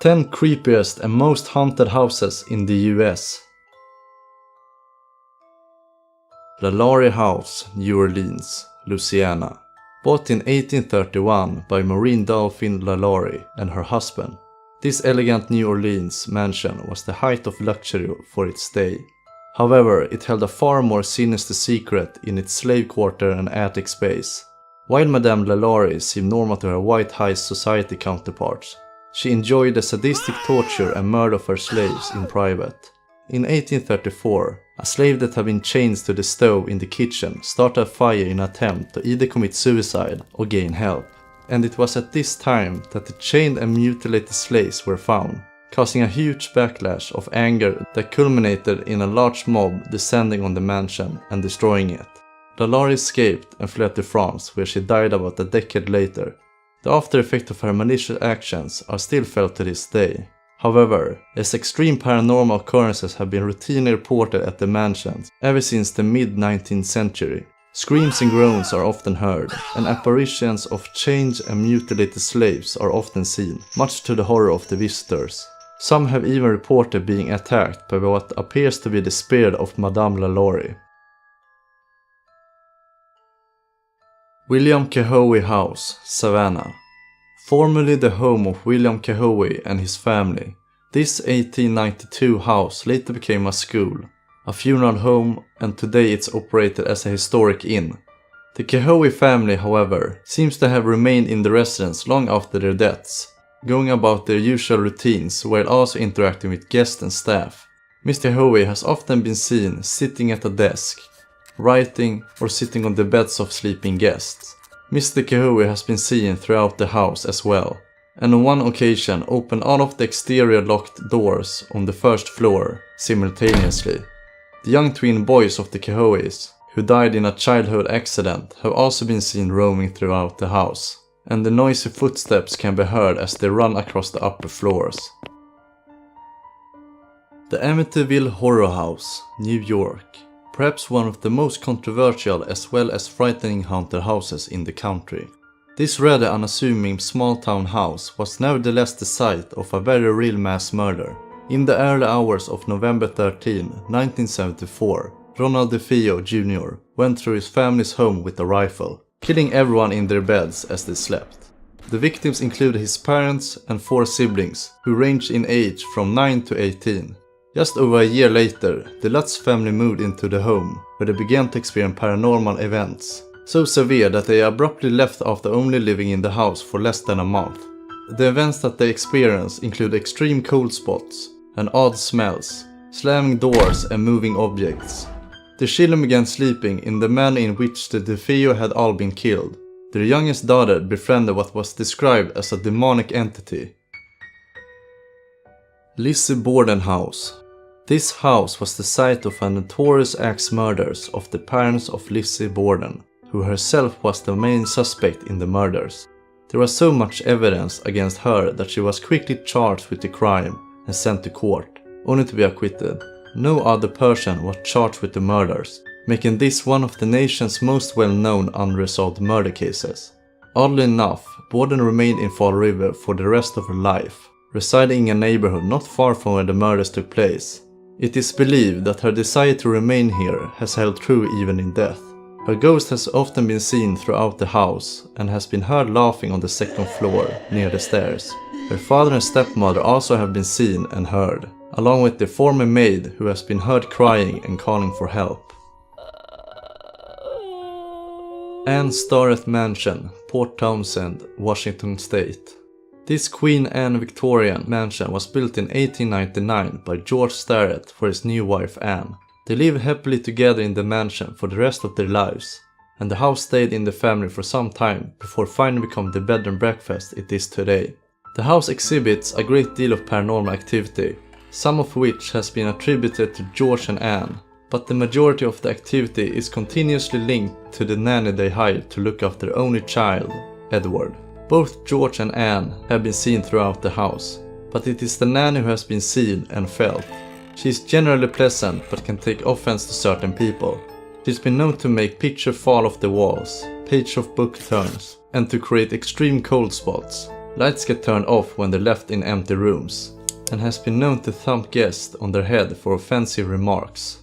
10 creepiest and most haunted houses in the US. LaLaurie House, New Orleans, Louisiana. Bought in 1831 by Marine Dolphin LaLaurie and her husband. This elegant New Orleans mansion was the height of luxury for its day. However, it held a far more sinister secret in its slave quarter and attic space. While Madame LaLaurie seemed normal to her white high society counterparts, she enjoyed the sadistic torture and murder of her slaves in private. In 1834, a slave that had been chained to the stove in the kitchen started a fire in an attempt to either commit suicide or gain help. And it was at this time that the chained and mutilated slaves were found, causing a huge backlash of anger that culminated in a large mob descending on the mansion and destroying it. LaLaurie escaped and fled to France, where she died about a decade later. The after effects of her malicious actions are still felt to this day. However, as extreme paranormal occurrences have been routinely reported at the mansions ever since the mid-19th century, screams and groans are often heard, and apparitions of chained and mutilated slaves are often seen, much to the horror of the visitors. Some have even reported being attacked by what appears to be the spirit of Madame LaLaurie. William Kehoe House, Savannah. Formerly the home of William Kehoe and his family, this 1892 house later became a school, a funeral home, and today it's operated as a historic inn. The Kehoe family, however, seems to have remained in the residence long after their deaths, going about their usual routines while also interacting with guests and staff. Mr. Kehoe has often been seen sitting at a desk, writing, or sitting on the beds of sleeping guests. Mr. Kehoe has been seen throughout the house as well, and on one occasion opened all of the exterior locked doors on the first floor simultaneously. The young twin boys of the Kehoes, who died in a childhood accident, have also been seen roaming throughout the house, and the noisy footsteps can be heard as they run across the upper floors. The Amityville Horror House, New York. Perhaps one of the most controversial as well as frightening haunted houses in the country. This rather unassuming small town house was nevertheless the site of a very real mass murder. In the early hours of November 13, 1974, Ronald DeFeo Jr. went through his family's home with a rifle, killing everyone in their beds as they slept. The victims included his parents and 4 siblings, who ranged in age from 9 to 18. Just over a year later, the Lutz family moved into the home, where they began to experience paranormal events, so severe that they abruptly left after only living in the house for less than a month. The events that they experienced include extreme cold spots and odd smells, slamming doors and moving objects. The children began sleeping in the manner in which the DeFeo had all been killed. Their youngest daughter befriended what was described as a demonic entity. Lizzie Borden House. This house was the site of a notorious axe murders of the parents of Lizzie Borden, who herself was the main suspect in the murders. There was so much evidence against her that she was quickly charged with the crime and sent to court, only to be acquitted. No other person was charged with the murders, making this one of the nation's most well-known unresolved murder cases. Oddly enough, Borden remained in Fall River for the rest of her life, residing in a neighborhood not far from where the murders took place. It is believed that her desire to remain here has held true even in death. Her ghost has often been seen throughout the house and has been heard laughing on the second floor near the stairs. Her father and stepmother also have been seen and heard, along with the former maid who has been heard crying and calling for help. Anne Starrett Mansion, Port Townsend, Washington State. This Queen Anne Victorian mansion was built in 1899 by George Starrett for his new wife Anne. They lived happily together in the mansion for the rest of their lives, and the house stayed in the family for some time before finally becoming the bed and breakfast it is today. The house exhibits a great deal of paranormal activity, some of which has been attributed to George and Anne, but the majority of the activity is continuously linked to the nanny they hired to look after their only child, Edward. Both George and Anne have been seen throughout the house, but it is the nanny who has been seen and felt. She is generally pleasant but can take offense to certain people. She's been known to make pictures fall off the walls, page of book turns, and to create extreme cold spots. Lights get turned off when they're left in empty rooms, and has been known to thump guests on their head for offensive remarks.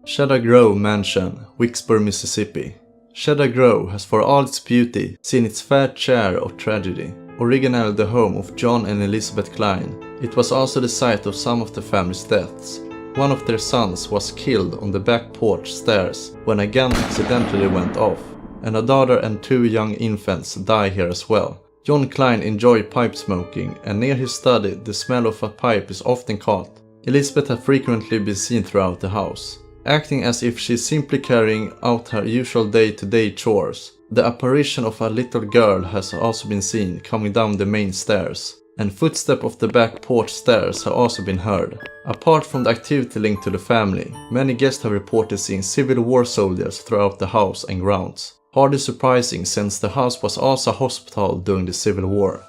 Cedar Grove Mansion, Wicksburg, Mississippi. Cedar Grove has for all its beauty seen its fair share of tragedy. Originally the home of John and Elizabeth Klein, it was also the site of some of the family's deaths. One of their sons was killed on the back porch stairs when a gun accidentally went off, and a daughter and 2 young infants die here as well. John Klein enjoyed pipe smoking, and near his study the smell of a pipe is often caught. Elizabeth had frequently been seen throughout the house, acting as if she is simply carrying out her usual day-to-day chores. The apparition of a little girl has also been seen coming down the main stairs, and footsteps of the back porch stairs have also been heard. Apart from the activity linked to the family, many guests have reported seeing Civil War soldiers throughout the house and grounds. Hardly surprising since the house was also a hospital during the Civil War.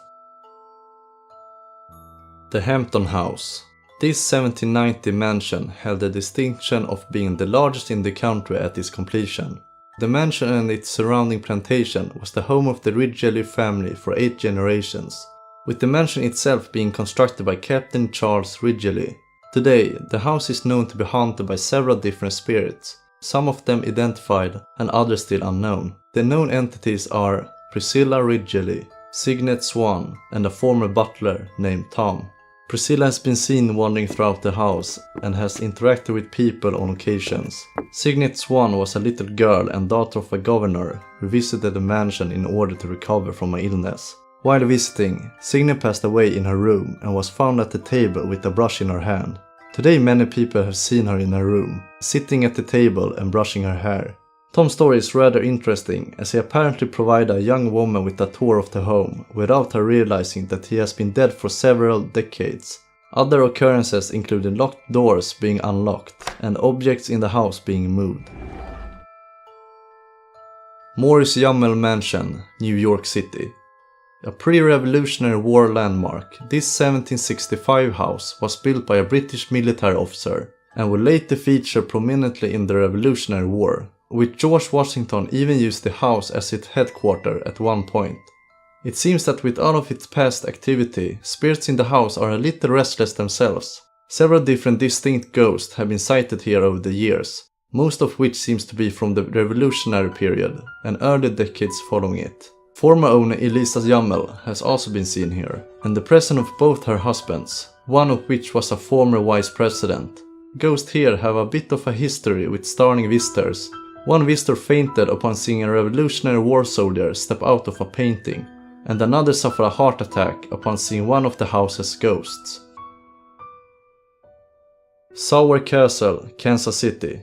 The Hampton House. This 1790 mansion held the distinction of being the largest in the country at its completion. The mansion and its surrounding plantation was the home of the Ridgely family for 8 generations, with the mansion itself being constructed by Captain Charles Ridgely. Today, the house is known to be haunted by several different spirits, some of them identified and others still unknown. The known entities are Priscilla Ridgely, Signet Swan, and a former butler named Tom. Priscilla has been seen wandering throughout the house and has interacted with people on occasions. Signet Swan was a little girl and daughter of a governor who visited the mansion in order to recover from an illness. While visiting, Signet passed away in her room and was found at the table with a brush in her hand. Today many people have seen her in her room, sitting at the table and brushing her hair. Tom's story is rather interesting, as he apparently provided a young woman with a tour of the home without her realizing that he has been dead for several decades. Other occurrences included locked doors being unlocked and objects in the house being moved. Morris Yummel Mansion, New York City. A pre-Revolutionary War landmark, this 1765 house was built by a British military officer and would later feature prominently in the Revolutionary War, with George Washington even used the house as its headquarters at one point. It seems that with all of its past activity, spirits in the house are a little restless themselves. Several different distinct ghosts have been sighted here over the years, most of which seems to be from the Revolutionary period and early decades following it. Former owner Eliza Yummel has also been seen here, and the presence of both her husbands, one of which was a former vice president. Ghosts here have a bit of a history with starring visitors. One visitor fainted upon seeing a Revolutionary War soldier step out of a painting, and another suffered a heart attack upon seeing one of the house's ghosts. Sauer Castle, Kansas City.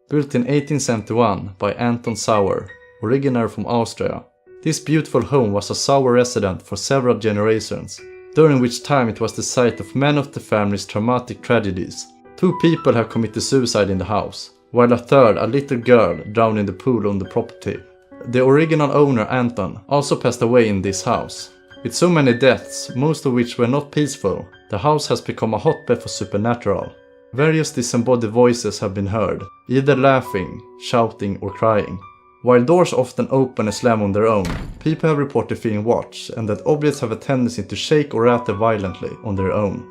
Built in 1871 by Anton Sauer, originally from Austria. This beautiful home was a Sauer resident for several generations, during which time it was the site of many of the family's traumatic tragedies. 2 people have committed suicide in the house, while a third, a little girl, drowned in the pool on the property. The original owner, Anton, also passed away in this house. With so many deaths, most of which were not peaceful, the house has become a hotbed for supernatural. Various disembodied voices have been heard, either laughing, shouting or crying. While doors often open and slam on their own, people have reported feeling watched and that objects have a tendency to shake or rattle violently on their own.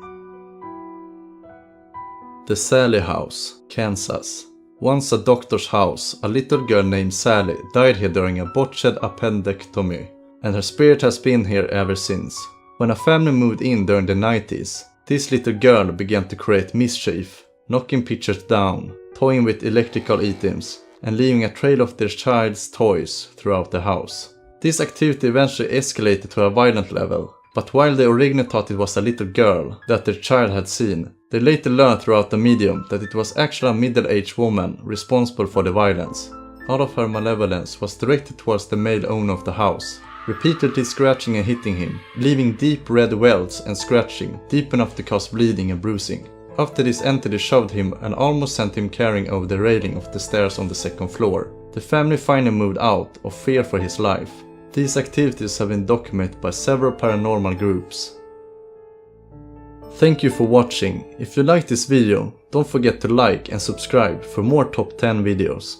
The Sally House, Kansas. Once a doctor's house, a little girl named Sally died here during a botched appendectomy, and her spirit has been here ever since. When a family moved in during the 90s, this little girl began to create mischief, knocking pictures down, toying with electrical items, and leaving a trail of their child's toys throughout the house. This activity eventually escalated to a violent level, but while they originally thought it was a little girl that their child had seen, they later learned throughout the medium that it was actually a middle-aged woman responsible for the violence. All of her malevolence was directed towards the male owner of the house, repeatedly scratching and hitting him, leaving deep red welts and scratching deep enough to cause bleeding and bruising. After this entity shoved him and almost sent him carrying over the railing of the stairs on the 2nd floor, the family finally moved out of fear for his life. These activities have been documented by several paranormal groups. Thank you for watching. If you liked this video, don't forget to like and subscribe for more top 10 videos.